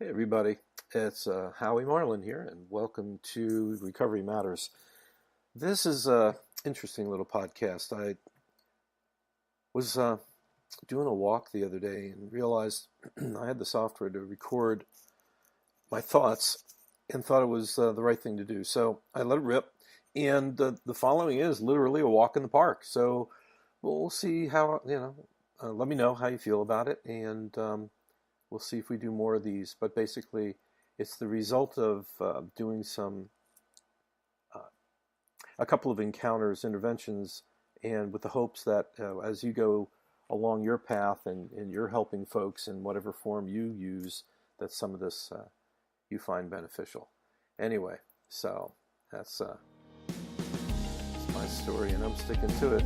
Hey everybody, it's Howie Marlin here, and welcome to Recovery Matters. This is a interesting little podcast. I was doing a walk the other day and realized I had the software to record my thoughts and thought it was the right thing to do. So I let it rip, and the following is literally a walk in the park. So we'll see how, let me know how you feel about it, and we'll see if we do more of these. But basically, it's the result of doing a couple of encounters, interventions, and with the hopes that as you go along your path and you're helping folks in whatever form you use, that some of this you find beneficial. Anyway, so that's my story, and I'm sticking to it.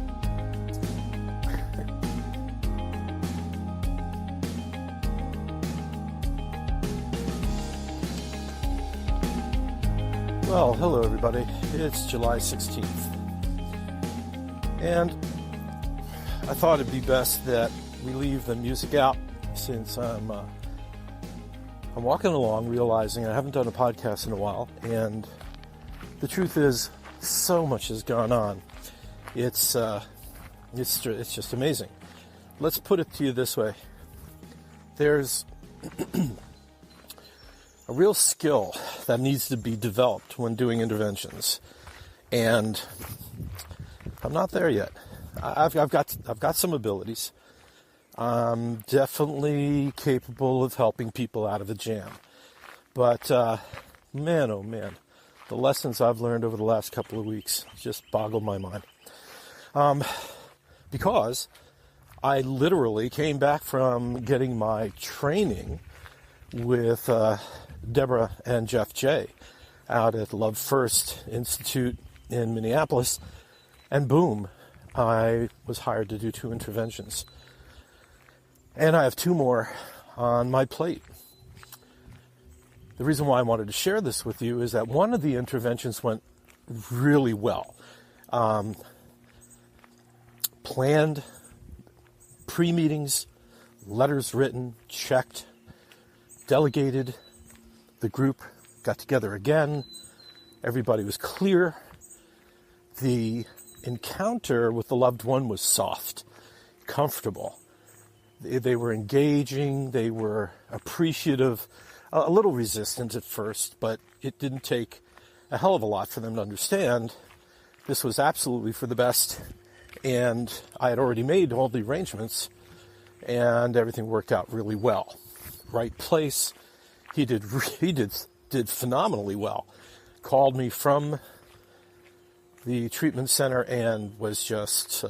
Well, hello everybody. It's July 16th. And I thought it'd be best that we leave the music out since I'm walking along realizing I haven't done a podcast in a while, and the truth is so much has gone on. It's just amazing. Let's put it to you this way. There's a real skill that needs to be developed when doing interventions, and I'm not there yet. I've got some abilities. I'm definitely capable of helping people out of a jam, but man, oh man, the lessons I've learned over the last couple of weeks just boggle my mind. Because I literally came back from getting my training with Deborah and Jeff J. out at Love First Institute in Minneapolis, and boom, I was hired to do 2 interventions. And I have 2 more on my plate. The reason why I wanted to share this with you is that one of the interventions went really well. Planned, pre-meetings, letters written, checked, delegated. The group got together again. Everybody was clear. The encounter with the loved one was soft, comfortable. They were engaging. They were appreciative, a little resistant at first, but it didn't take a hell of a lot for them to understand this was absolutely for the best. And I had already made all the arrangements, and everything worked out really well. Right place. He did phenomenally well. Called me from the treatment center and was just,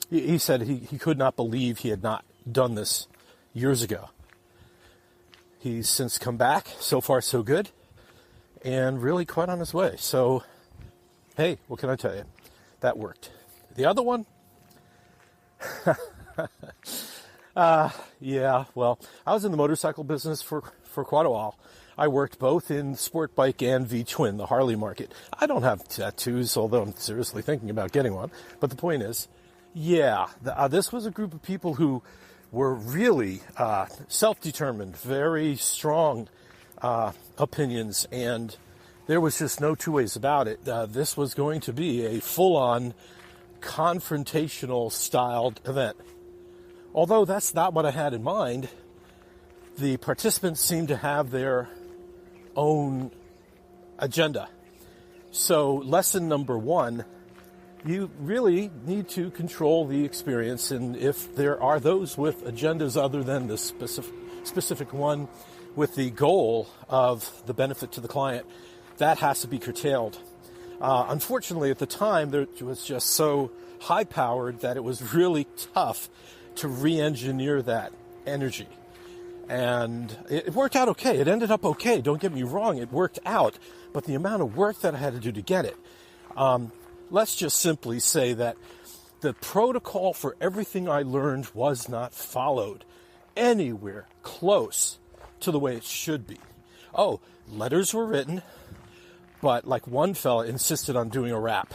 he said he could not believe he had not done this years ago. He's since come back, so far so good, and really quite on his way. So, hey, what can I tell you? That worked. The other one? Yeah, well, I was in the motorcycle business for quite a while. I worked both in sport bike and V-twin, the Harley market. I don't have tattoos, although I'm seriously thinking about getting one. But the point is, yeah, this was a group of people who were really self-determined, very strong opinions, and there was just no 2 ways about it. This was going to be a full-on confrontational styled event. Although that's not what I had in mind, the participants seemed to have their own agenda. So lesson number 1, you really need to control the experience, and if there are those with agendas other than the specific one with the goal of the benefit to the client, that has to be curtailed. Unfortunately, at the time, it was just so high-powered that it was really tough to re-engineer that energy. And it worked out okay. It ended up okay. Don't get me wrong. It worked out. But the amount of work that I had to do to get it, let's just simply say that the protocol for everything I learned was not followed anywhere close to the way it should be. Oh, letters were written, but like one fella insisted on doing a rap,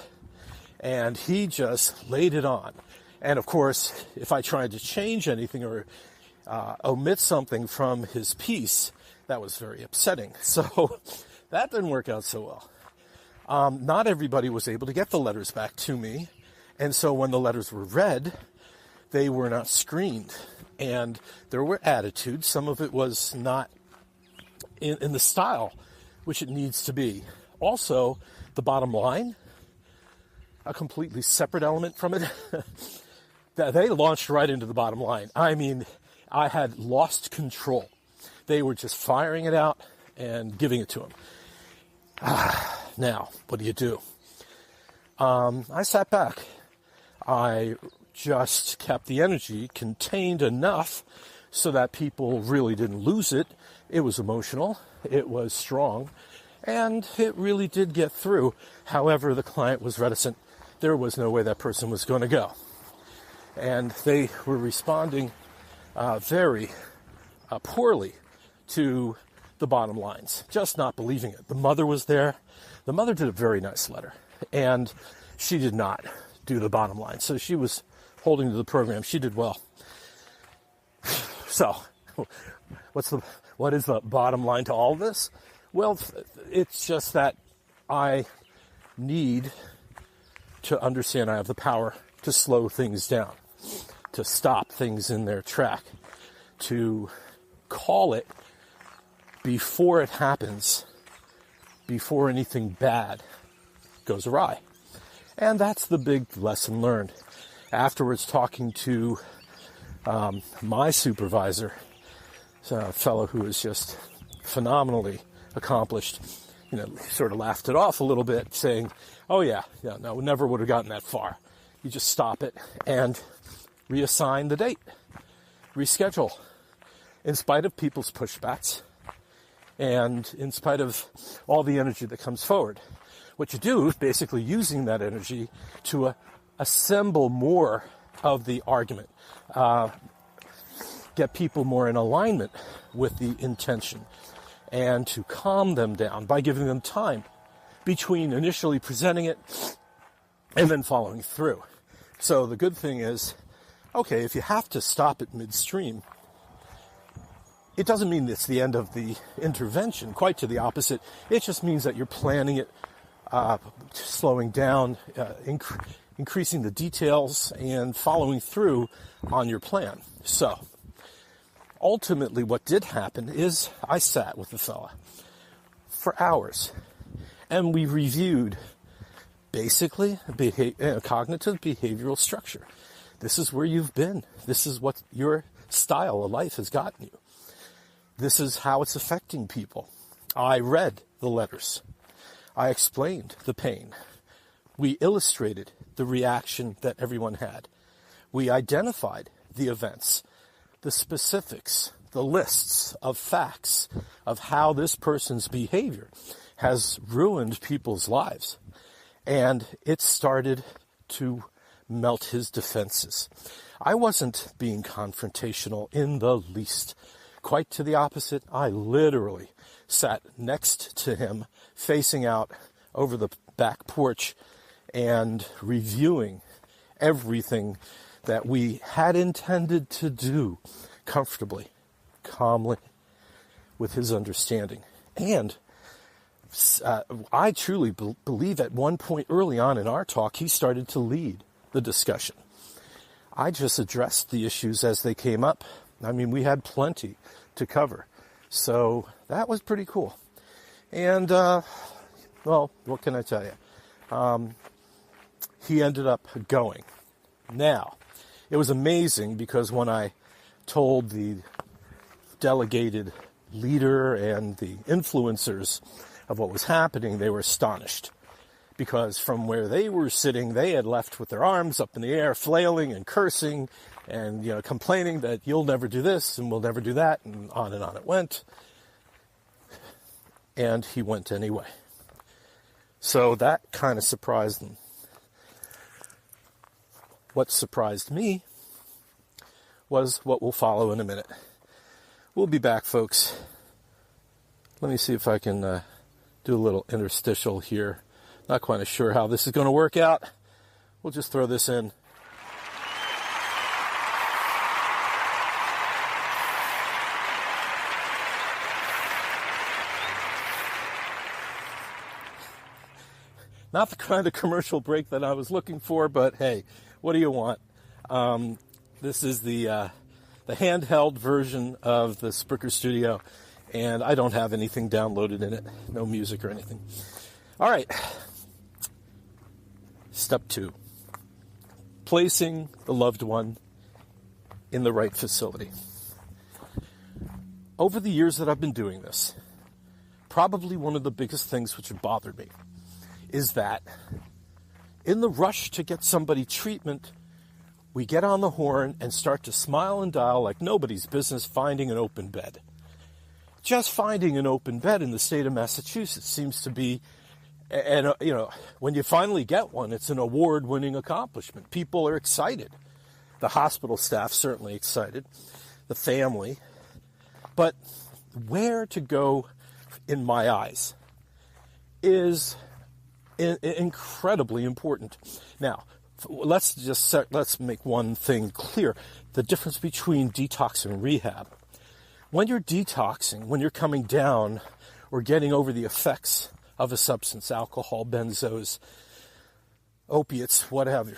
and he just laid it on. And of course, if I tried to change anything or omit something from his piece that was very upsetting. So that didn't work out so well. Not everybody was able to get the letters back to me. And so when the letters were read, they were not screened. And there were attitudes. Some of it was not in the style which it needs to be. Also, the bottom line, a completely separate element from it, that they launched right into the bottom line. I mean, I had lost control. They were just firing it out and giving it to him. Now, what do? I sat back. I just kept the energy contained enough so that people really didn't lose it. It was emotional, it was strong, and it really did get through. However, the client was reticent. There was no way that person was going to go. And they were responding very poorly to the bottom lines, just not believing it. The mother was there. The mother did a very nice letter, and she did not do the bottom line. So she was holding to the program. She did well. So what is the bottom line to all this? Well, it's just that I need to understand I have the power to slow things down, to stop things in their track, to call it before it happens, before anything bad goes awry. And that's the big lesson learned. Afterwards, talking to my supervisor, a fellow who is just phenomenally accomplished, sort of laughed it off a little bit, saying, oh yeah, no, we never would have gotten that far. You just stop it and reassign the date, reschedule, in spite of people's pushbacks and in spite of all the energy that comes forward. What you do is basically using that energy to assemble more of the argument, get people more in alignment with the intention, and to calm them down by giving them time between initially presenting it and then following through. So the good thing is, okay, if you have to stop it midstream, it doesn't mean it's the end of the intervention. Quite to the opposite. It just means that you're planning it, slowing down, increasing the details, and following through on your plan. So ultimately what did happen is I sat with the fella for hours, and we reviewed basically cognitive behavioral structure. This is where you've been. This is what your style of life has gotten you. This is how it's affecting people. I read the letters. I explained the pain. We illustrated the reaction that everyone had. We identified the events, the specifics, the lists of facts of how this person's behavior has ruined people's lives. And it started to melt his defenses. I wasn't being confrontational in the least. Quite to the opposite, I literally sat next to him, facing out over the back porch and reviewing everything that we had intended to do comfortably, calmly, with his understanding. And I truly believe at one point early on in our talk, he started to lead the discussion. I just addressed the issues as they came up. I mean, we had plenty to cover. So that was pretty cool. And, well, what can I tell you? He ended up going. Now, it was amazing because when I told the delegated leader and the influencers of what was happening, they were astonished. Because from where they were sitting, they had left with their arms up in the air, flailing and cursing and, complaining that you'll never do this and we'll never do that, and on it went. And he went anyway. So that kind of surprised them. What surprised me was what will follow in a minute. We'll be back, folks. Let me see if I can do a little interstitial here. Not quite sure how this is going to work out. We'll just throw this in. Not the kind of commercial break that I was looking for, but hey, what do you want? This is the handheld version of the Spreaker Studio, and I don't have anything downloaded in it, no music or anything. All right. Step 2. Placing the loved one in the right facility. Over the years that I've been doing this, probably one of the biggest things which have bothered me is that in the rush to get somebody treatment, we get on the horn and start to smile and dial like nobody's business finding an open bed. Just finding an open bed in the state of Massachusetts seems to be, and when you finally get one, it's an award-winning accomplishment. People are excited. The hospital staff certainly excited. The family. But where to go, in my eyes, is incredibly important. Now, let's make one thing clear: the difference between detox and rehab. When you're detoxing, when you're coming down or getting over the effects of a substance, alcohol, benzos, opiates, whatever,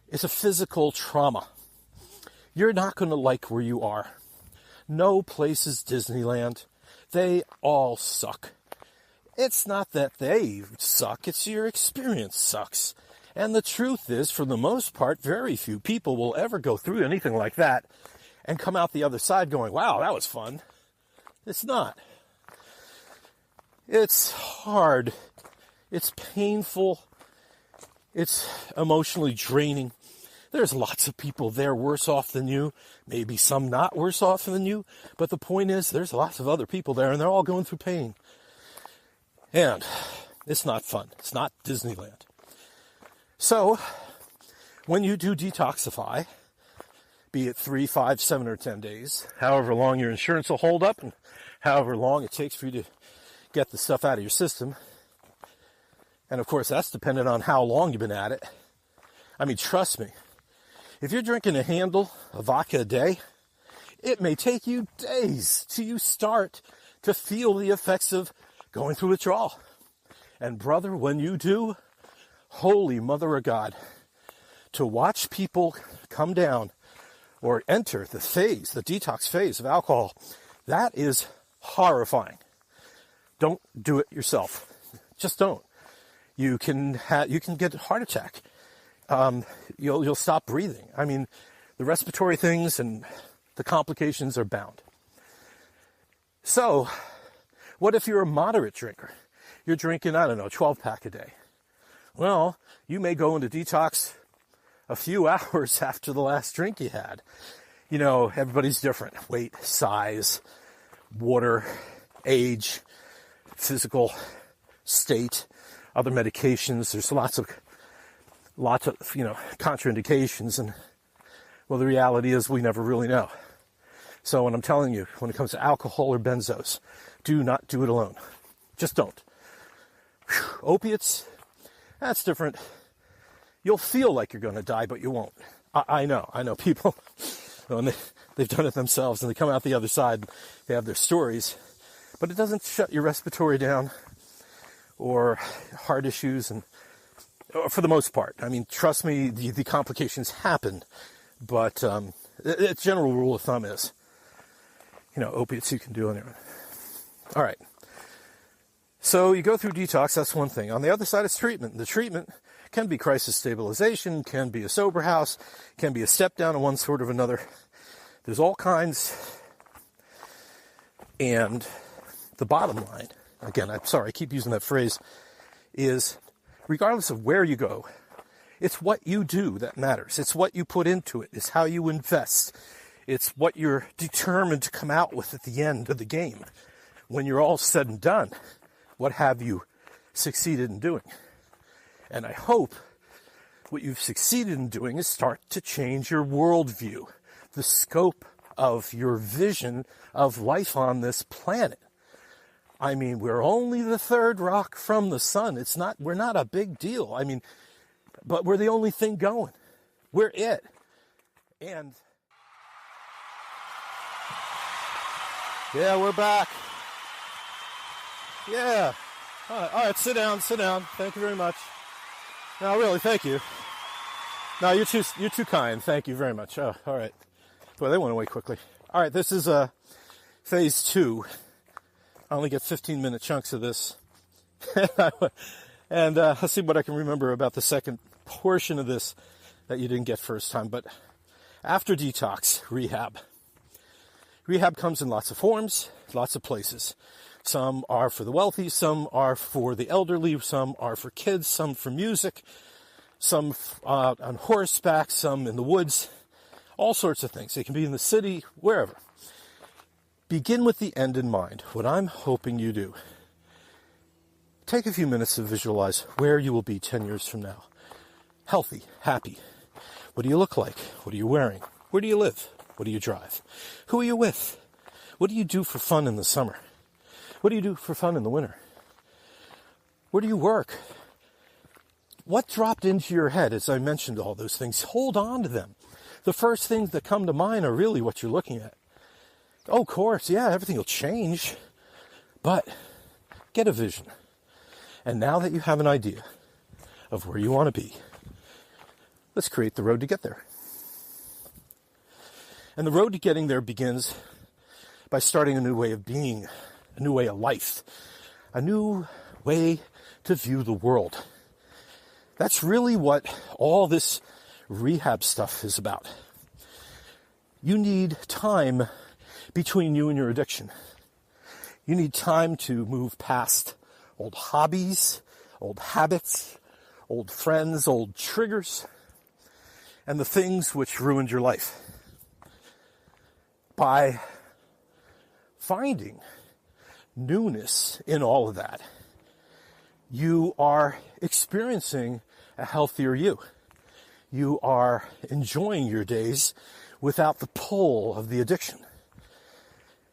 it's a physical trauma. You're not going to like where you are. No place is Disneyland. They all suck. It's not that they suck, it's your experience sucks. And the truth is, for the most part, very few people will ever go through anything like that and come out the other side going, wow, that was fun. It's not. It's hard. It's painful. It's emotionally draining. There's lots of people there worse off than you, maybe some not worse off than you, but the point is there's lots of other people there and they're all going through pain. And it's not fun. It's not Disneyland. So, when you do detoxify, be it 3, 5, 7, or 10 days, however long your insurance will hold up and however long it takes for you to get the stuff out of your system, and of course that's dependent on how long you've been at it. I mean, trust me, if you're drinking a handle of vodka a day, it may take you days till you start to feel the effects of going through withdrawal. And brother, when you do, holy mother of God, to watch people come down or enter the detox phase of alcohol, that is horrifying. Don't do it yourself. Just don't. You can get a heart attack. You'll stop breathing. I mean, the respiratory things and the complications are bound. So, what if you're a moderate drinker? You're drinking, 12-pack a day. Well, you may go into detox a few hours after the last drink you had. Everybody's different. Weight, size, water, age, physical state, other medications. There's lots of contraindications, and well, the reality is we never really know. So when I'm telling you, when it comes to alcohol or benzos, do not do it alone. Just don't. Opiates, that's different. You'll feel like you're going to die, but you won't. I know people, when they've done it themselves and they come out the other side, they have their stories, but it doesn't shut your respiratory down or heart issues, and for the most part. I mean, trust me, the complications happen, but the general rule of thumb is, opiates you can do on your own. All right. So you go through detox, that's one thing. On the other side is treatment. The treatment can be crisis stabilization, can be a sober house, can be a step down of one sort or another. There's all kinds. And the bottom line, again, I'm sorry, I keep using that phrase, is regardless of where you go, it's what you do that matters. It's what you put into it. It's how you invest. It's what you're determined to come out with at the end of the game. When you're all said and done, what have you succeeded in doing? And I hope what you've succeeded in doing is start to change your worldview, the scope of your vision of life on this planet. I mean, we're only the third rock from the sun. We're not a big deal. I mean, but we're the only thing going. We're it. And yeah, we're back. Yeah. All right, sit down. Thank you very much. No, really, thank you. No, you're too kind. Thank you very much. Oh, all right. Boy, they went away quickly. All right, this is phase 2. I only get 15-minute chunks of this. And let's see what I can remember about the second portion of this that you didn't get first time. But after detox, rehab. Rehab comes in lots of forms, lots of places. Some are for the wealthy, some are for the elderly, some are for kids, some for music, some on horseback, some in the woods, all sorts of things. It can be in the city, wherever. Begin with the end in mind. What I'm hoping you do. Take a few minutes to visualize where you will be 10 years from now. Healthy, happy. What do you look like? What are you wearing? Where do you live? What do you drive? Who are you with? What do you do for fun in the summer? What do you do for fun in the winter? Where do you work? What dropped into your head as I mentioned all those things? Hold on to them. The first things that come to mind are really what you're looking at. Oh, of course, yeah, everything will change. But get a vision. And now that you have an idea of where you want to be, let's create the road to get there. And the road to getting there begins by starting a new way of being, a new way of life, a new way to view the world. That's really what all this rehab stuff is about. You need time between you and your addiction. You need time to move past old hobbies, old habits, old friends, old triggers, and the things which ruined your life. By finding newness in all of that, you are experiencing a healthier you. You are enjoying your days without the pull of the addiction.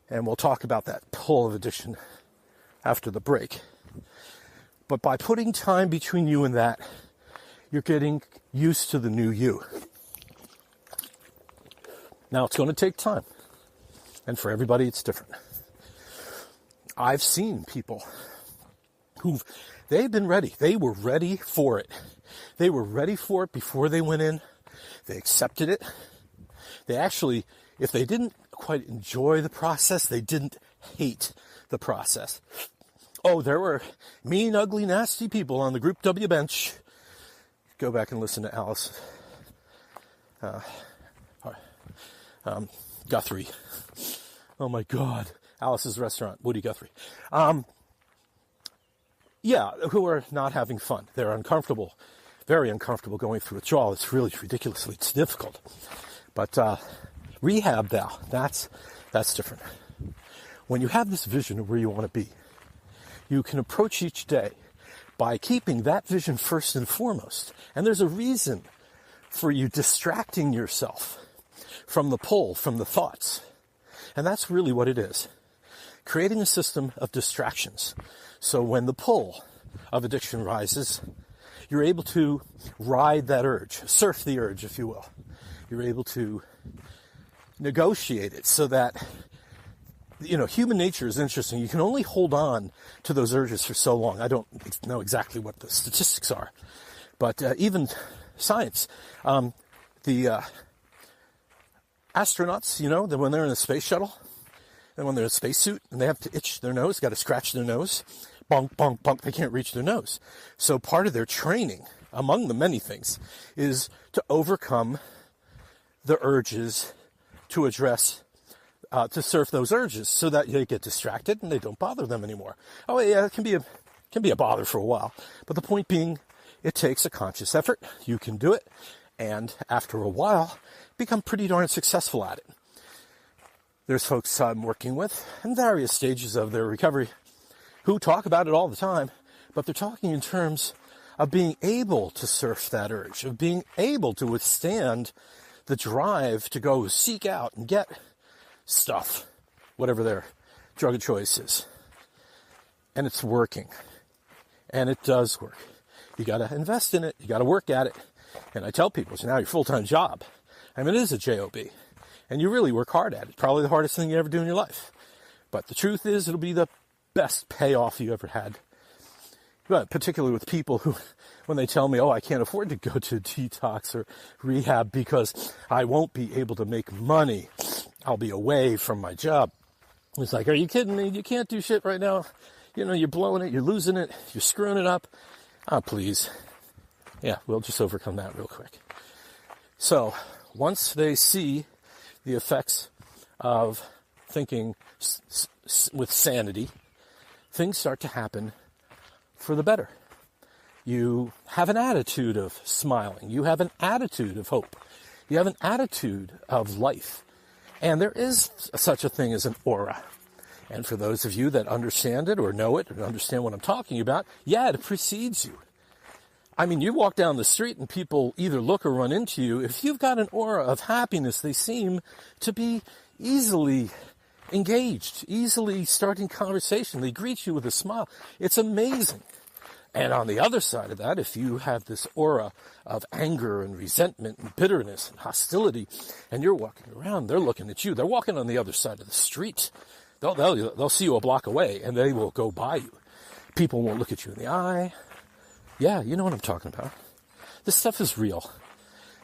And we'll talk about that pull of addiction after the break. But by putting time between you and that, you're getting used to the new you. Now, it's going to take time. And for everybody, it's different. I've seen people they've been ready. They were ready for it. They were ready for it before they went in. They accepted it. They actually, if they didn't quite enjoy the process, they didn't hate the process. Oh, there were mean, ugly, nasty people on the Group W bench. Go back and listen to Alice Guthrie. Oh my God. Alice's Restaurant, Woody Guthrie. Who are not having fun. They're uncomfortable, very uncomfortable going through withdrawal. It's really ridiculously, it's difficult. But rehab now, that's different. When you have this vision of where you want to be, you can approach each day by keeping that vision first and foremost. And there's a reason for you distracting yourself from the pull, from the thoughts. And that's really what it is. Creating a system of distractions. So when the pull of addiction rises, you're able to ride that urge, surf the urge, if you will. You're able to negotiate it so that, human nature is interesting. You can only hold on to those urges for so long. I don't know exactly what the statistics are, but even science, the astronauts, when they're in a space shuttle, and when they're in a spacesuit and they have to itch their nose, got to scratch their nose, bonk, bonk, bonk, they can't reach their nose. So part of their training, among the many things, is to overcome the urges, to address, to surf those urges so that they get distracted and they don't bother them anymore. Oh yeah, it can be a bother for a while. But the point being, it takes a conscious effort. You can do it. And after a while, become pretty darn successful at it. There's folks I'm working with in various stages of their recovery who talk about it all the time, but they're talking in terms of being able to surf that urge, of being able to withstand the drive to go seek out and get stuff, whatever their drug of choice is. And it's working. And it does work. You got to invest in it. You got to work at it. And I tell people, it's now your full-time job. I mean, it is a job. And you really work hard at it. Probably the hardest thing you ever do in your life. But the truth is, it'll be the best payoff you ever had. But particularly with people who, when they tell me, oh, I can't afford to go to detox or rehab because I won't be able to make money. I'll be away from my job. It's like, are you kidding me? You can't do shit right now. You know, you're blowing it, you're losing it, you're screwing it up. Oh, please. Yeah, we'll just overcome that real quick. So once they see the effects of thinking with sanity, things start to happen for the better. You have an attitude of smiling. You have an attitude of hope. You have an attitude of life. And there is such a thing as an aura. And for those of you that understand it or know it or understand what I'm talking about, yeah, it precedes you. I mean, you walk down the street and people either look or run into you. If you've got an aura of happiness, they seem to be easily engaged, easily starting conversation. They greet you with a smile. It's amazing. And on the other side of that, if you have this aura of anger and resentment and bitterness and hostility, and you're walking around, they're looking at you. They're walking on the other side of the street. They'll see you a block away, and they will go by you. People won't look at you in the eye. Yeah, you know what I'm talking about. This stuff is real.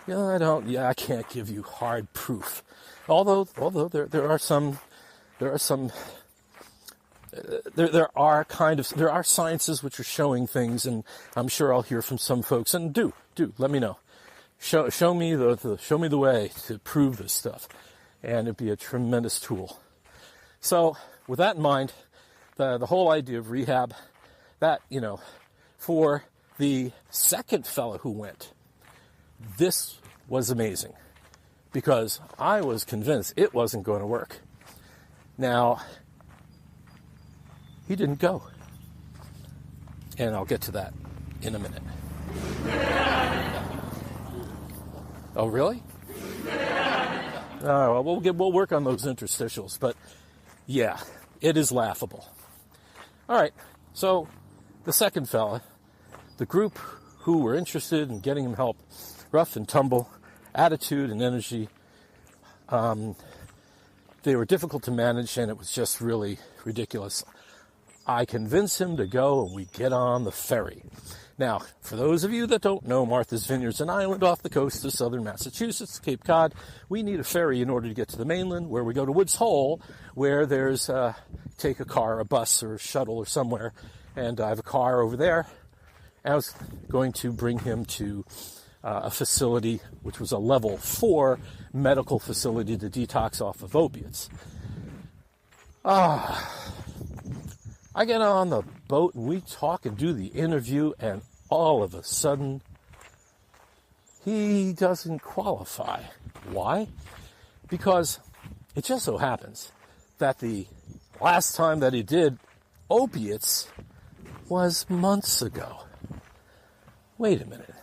I can't give you hard proof. Although there are sciences which are showing things, and I'm sure I'll hear from some folks. And do let me know. Show me the way to prove this stuff, and it'd be a tremendous tool. So with that in mind, the whole idea of rehab, that for the second fellow who went, this was amazing because I was convinced it wasn't going to work. Now, he didn't go. And I'll get to that in a minute. Oh, really? Oh, well, we'll work on those interstitials, but yeah, it is laughable. All right, so the second fella, the group who were interested in getting him help, rough and tumble, attitude and energy, they were difficult to manage, and it was just really ridiculous. I convinced him to go, and we get on the ferry. Now, for those of you that don't know, Martha's Vineyard's an island off the coast of southern Massachusetts, Cape Cod. We need a ferry in order to get to the mainland, where we go to Woods Hole, where there's take a car, a bus, or a shuttle, or somewhere, and I have a car over there. I was going to bring him to a facility, which was a level 4 medical facility to detox off of opiates. I get on the boat and we talk and do the interview, and all of a sudden, he doesn't qualify. Why? Because it just so happens that the last time that he did opiates was months ago. Wait a minute.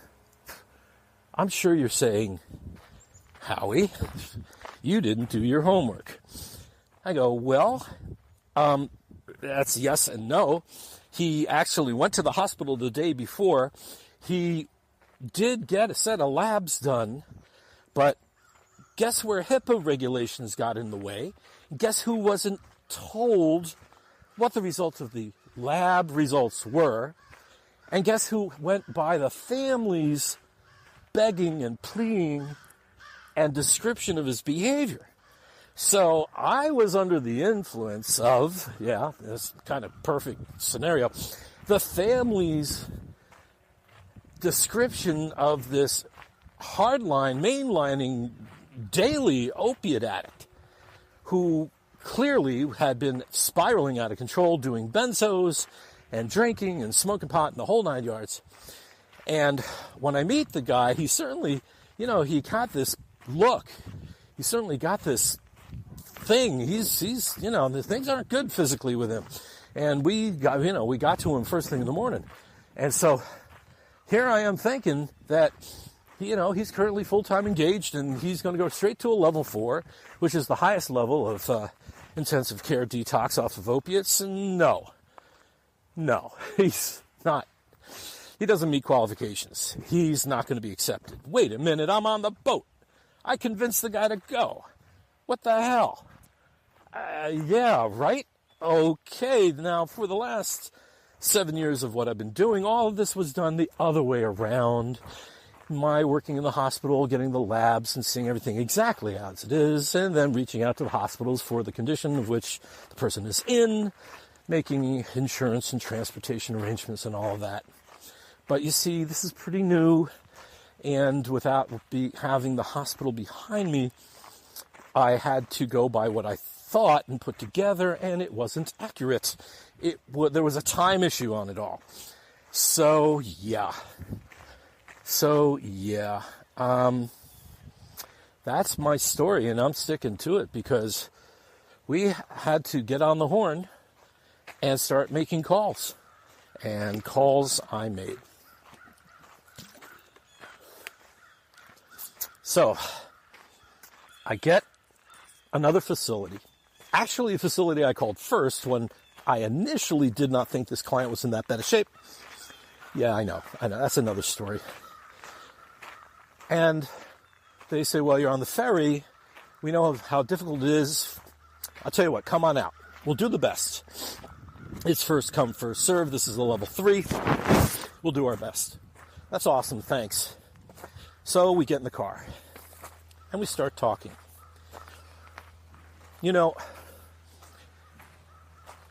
I'm sure you're saying, Howie, you didn't do your homework. I go, well, that's yes and no. He actually went to the hospital the day before. He did get a set of labs done, but guess where HIPAA regulations got in the way? Guess who wasn't told what the results of the lab results were? And guess who went by the family's begging and pleading and description of his behavior? So I was under the influence of, this kind of perfect scenario, the family's description of this mainlining daily opiate addict who clearly had been spiraling out of control, doing benzos and drinking and smoking pot and the whole 9 yards. And when I meet the guy, he certainly, he got this look. He certainly got this thing. He's the things aren't good physically with him. And we got to him first thing in the morning. And so here I am thinking that, he's currently full-time engaged and he's going to go straight to a level 4, which is the highest level of intensive care detox off of opiates. And no, he's not. He doesn't meet qualifications. He's not going to be accepted. Wait a minute, I'm on the boat. I convinced the guy to go. What the hell? Yeah, right? Okay, now for the last 7 years of what I've been doing, all of this was done the other way around. My working in the hospital, getting the labs and seeing everything exactly as it is, and then reaching out to the hospitals for the condition of which the person is in, making insurance and transportation arrangements and all of that. But you see, this is pretty new, and without having the hospital behind me, I had to go by what I thought and put together, and it wasn't accurate. There was a time issue on it all. So yeah, that's my story, and I'm sticking to it because we had to get on the horn and start making calls, and calls I made. So I get another facility, actually a facility I called first when I initially did not think this client was in that bad of shape. Yeah, I know, that's another story. And they say, well, you're on the ferry. We know how difficult it is. I'll tell you what, come on out. We'll do the best. It's first come, first serve. This is a level 3. We'll do our best. That's awesome, thanks. So we get in the car and we start talking. You know,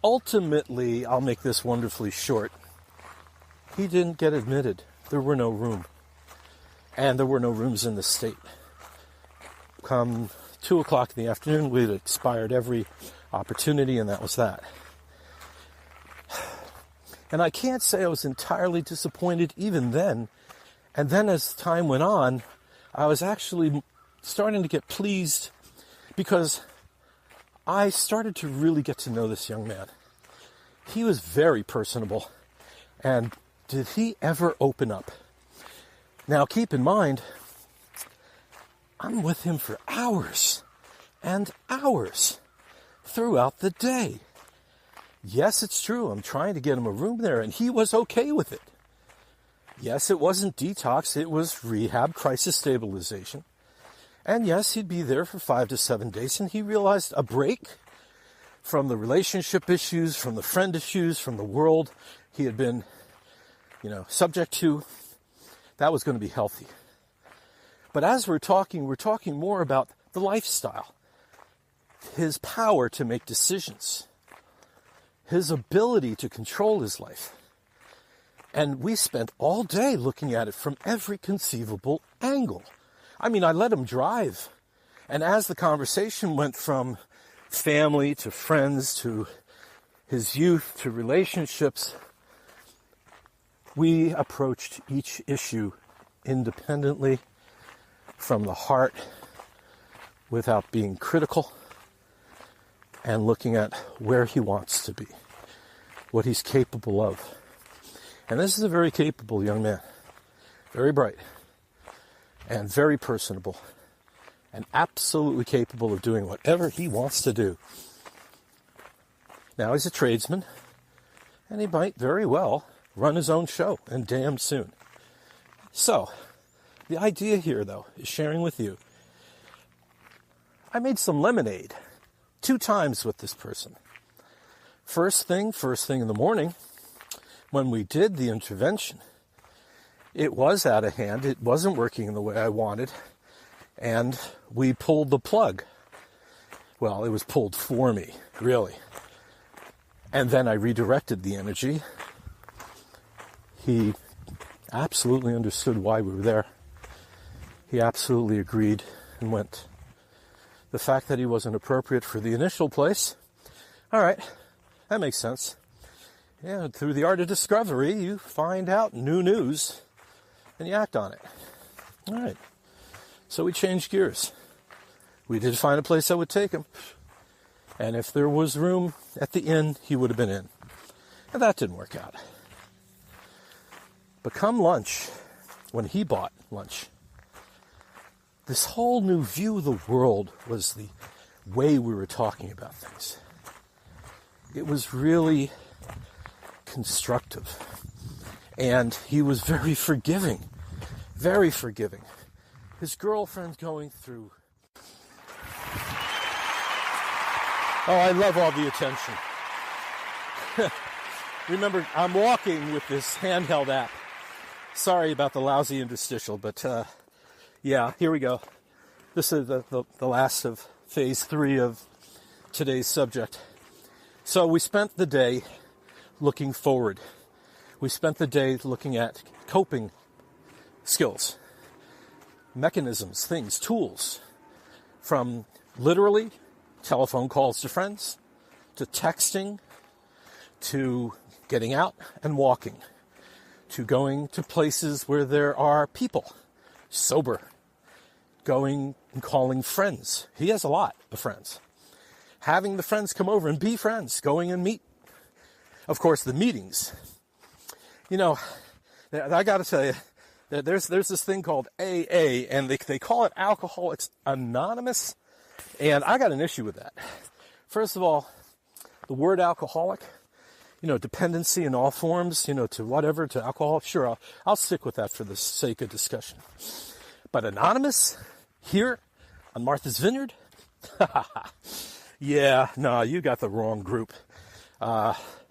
ultimately, I'll make this wonderfully short. He didn't get admitted. There were no room. And there were no rooms in the state. Come 2 o'clock in the afternoon, we'd expired every opportunity, and that was that. And I can't say I was entirely disappointed even then. And then as time went on, I was actually starting to get pleased because I started to really get to know this young man. He was very personable. And did he ever open up? Now, keep in mind, I'm with him for hours and hours throughout the day. Yes, it's true. I'm trying to get him a room there, and he was okay with it. Yes, it wasn't detox. It was rehab, crisis stabilization. And yes, he'd be there for 5 to 7 days, and he realized a break from the relationship issues, from the friend issues, from the world he had been, subject to. That was going to be healthy. But as we're talking more about the lifestyle, his power to make decisions, his ability to control his life. And we spent all day looking at it from every conceivable angle. I mean, I let him drive. And as the conversation went from family to friends to his youth to relationships, we approached each issue independently from the heart without being critical and looking at where he wants to be, what he's capable of. And this is a very capable young man, very bright and very personable and absolutely capable of doing whatever he wants to do. Now he's a tradesman and he might very well run his own show, and damn soon. So, the idea here, though, is sharing with you. I made some lemonade 2 times with this person. First thing in the morning, when we did the intervention, it was out of hand. It wasn't working in the way I wanted, and we pulled the plug. Well, it was pulled for me, really. And then I redirected the energy. He absolutely understood why we were there. He absolutely agreed and went. The fact that he wasn't appropriate for the initial place, all right, that makes sense. Yeah, through the art of discovery, you find out new news and you act on it. All right, so we changed gears. We did find a place that would take him. And if there was room at the inn, he would have been in. And that didn't work out. But come lunch, when he bought lunch, this whole new view of the world was the way we were talking about things. It was really constructive. And he was very forgiving. Very forgiving. His girlfriend's going through... Oh, I love all the attention. Remember, I'm walking with this handheld app. Sorry about the lousy interstitial, but yeah, here we go. This is the last of phase 3 of today's subject. So we spent the day looking forward. We spent the day looking at coping skills, mechanisms, things, tools, from literally telephone calls to friends, to texting, to getting out and walking, to going to places where there are people, sober, going and calling friends. He has a lot of friends. Having the friends come over and be friends, going and meet. Of course, the meetings. You know, I got to tell you, there's this thing called AA, and they call it Alcoholics Anonymous, and I got an issue with that. First of all, the word alcoholic, dependency in all forms, to whatever, to alcohol. Sure, I'll stick with that for the sake of discussion. But anonymous, here on Martha's Vineyard? Yeah, no, you got the wrong group.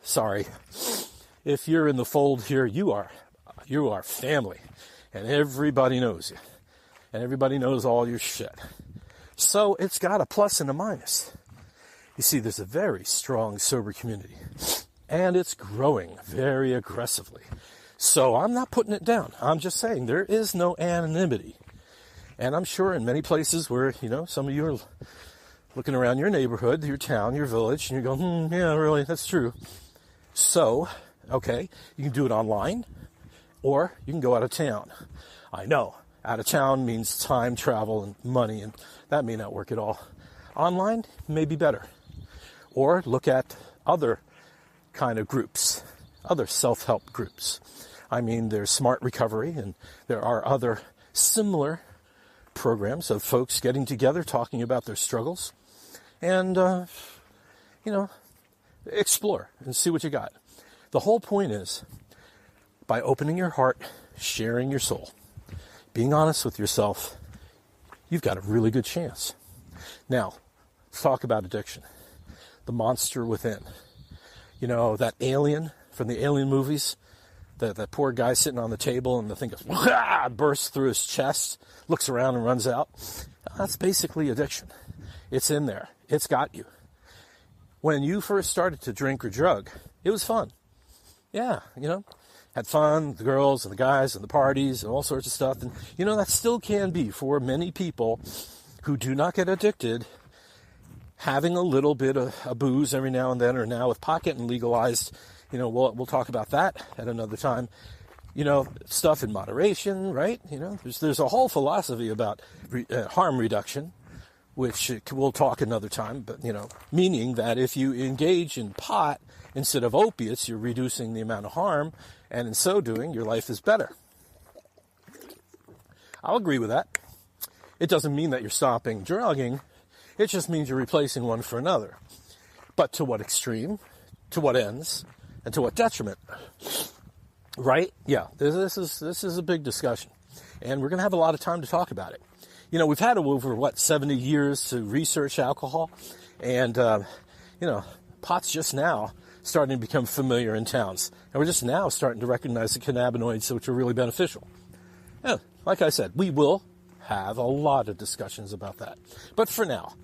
Sorry. If you're in the fold here, you are family. And everybody knows you. And everybody knows all your shit. So it's got a plus and a minus. You see, there's a very strong sober community. And it's growing very aggressively. So I'm not putting it down. I'm just saying there is no anonymity. And I'm sure in many places where, some of you are looking around your neighborhood, your town, your village, and you're going, yeah, really, that's true. So, okay, you can do it online, or you can go out of town. I know, out of town means time, travel, and money, and that may not work at all. Online may be better. Or look at other kind of groups, other self-help groups. I mean, there's Smart Recovery, and there are other similar programs of folks getting together, talking about their struggles, and, explore and see what you got. The whole point is, by opening your heart, sharing your soul, being honest with yourself, you've got a really good chance. Now, let's talk about addiction. The monster within. That alien from the Alien movies, that poor guy sitting on the table and the thing goes, bursts through his chest, looks around and runs out. That's basically addiction. It's in there. It's got you. When you first started to drink or drug, it was fun. Yeah, had fun, the girls and the guys and the parties and all sorts of stuff. And, that still can be, for many people who do not get addicted, having a little bit of a booze every now and then, or now with pot getting legalized, we'll talk about that at another time. Stuff in moderation, right? There's a whole philosophy about harm reduction, which we'll talk another time, but, meaning that if you engage in pot instead of opiates, you're reducing the amount of harm, and in so doing, your life is better. I'll agree with that. It doesn't mean that you're stopping drugging. It just means you're replacing one for another. But to what extreme? To what ends? And to what detriment? Right? Yeah, this is a big discussion. And we're going to have a lot of time to talk about it. We've had over, 70 years to research alcohol. And, pot's just now starting to become familiar in towns. And we're just now starting to recognize the cannabinoids, which are really beneficial. Yeah, like I said, we will have a lot of discussions about that. But for now,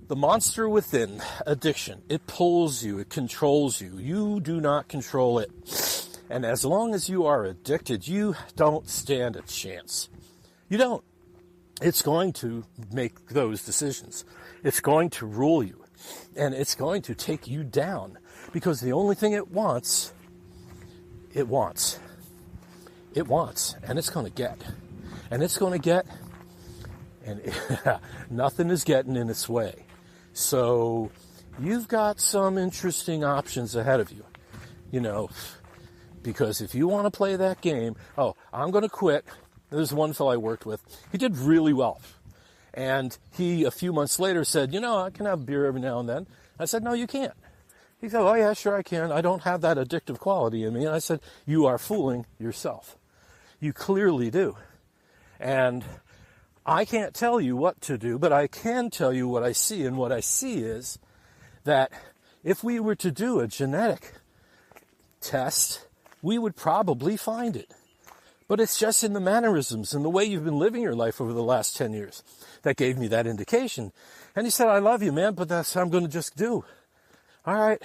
the monster within, addiction, it pulls you, it controls you. You do not control it. And as long as you are addicted, you don't stand a chance. You don't. It's going to make those decisions. It's going to rule you. And it's going to take you down. Because the only thing it wants, and it's going to get. And it's going to get, and nothing is getting in its way. So you've got some interesting options ahead of you, because if you want to play that game, I'm going to quit. There's one fellow I worked with. He did really well. And he, a few months later, said, I can have beer every now and then. I said, no, you can't. He said, oh, yeah, sure I can. I don't have that addictive quality in me. And I said, you are fooling yourself. You clearly do. And I can't tell you what to do, but I can tell you what I see. And what I see is that if we were to do a genetic test, we would probably find it. But it's just in the mannerisms and the way you've been living your life over the last 10 years that gave me that indication. And he said, I love you, man, but that's what I'm going to just do. All right.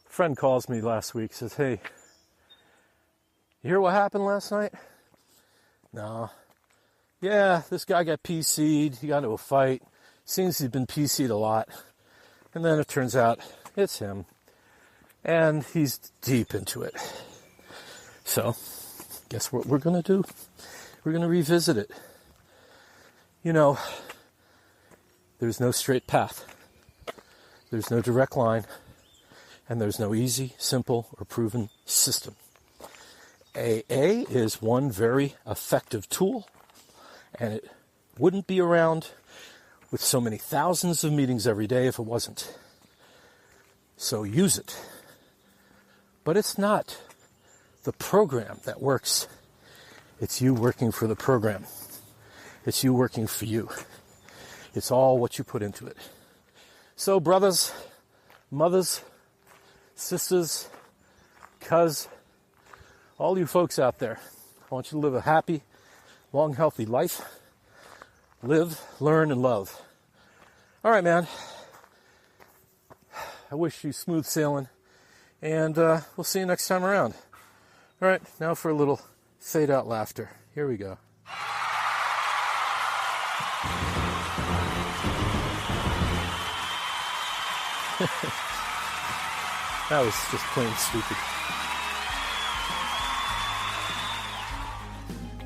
Friend calls me last week, says, hey, you hear what happened last night? No. Yeah, this guy got PC'd. He got into a fight. Seems he's been PC'd a lot. And then it turns out it's him. And he's deep into it. So, guess what we're going to do? We're going to revisit it. You know, there's no straight path. There's no direct line. And there's no easy, simple, or proven system. AA is one very effective tool. And it wouldn't be around with so many thousands of meetings every day if it wasn't. So use it. But it's not the program that works. It's you working for the program. It's you working for you. It's all what you put into it. So brothers, mothers, sisters, cuz, all you folks out there, I want you to live a happy, long, healthy life. Live, learn, and love. All right, man. I wish you smooth sailing. And we'll see you next time around. All right, now for a little fade-out laughter. Here we go. That was just plain stupid.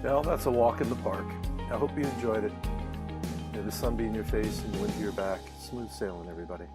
Well, that's a walk in the park. I hope you enjoyed it. May the sun be in your face and the wind to your back. Smooth sailing, everybody.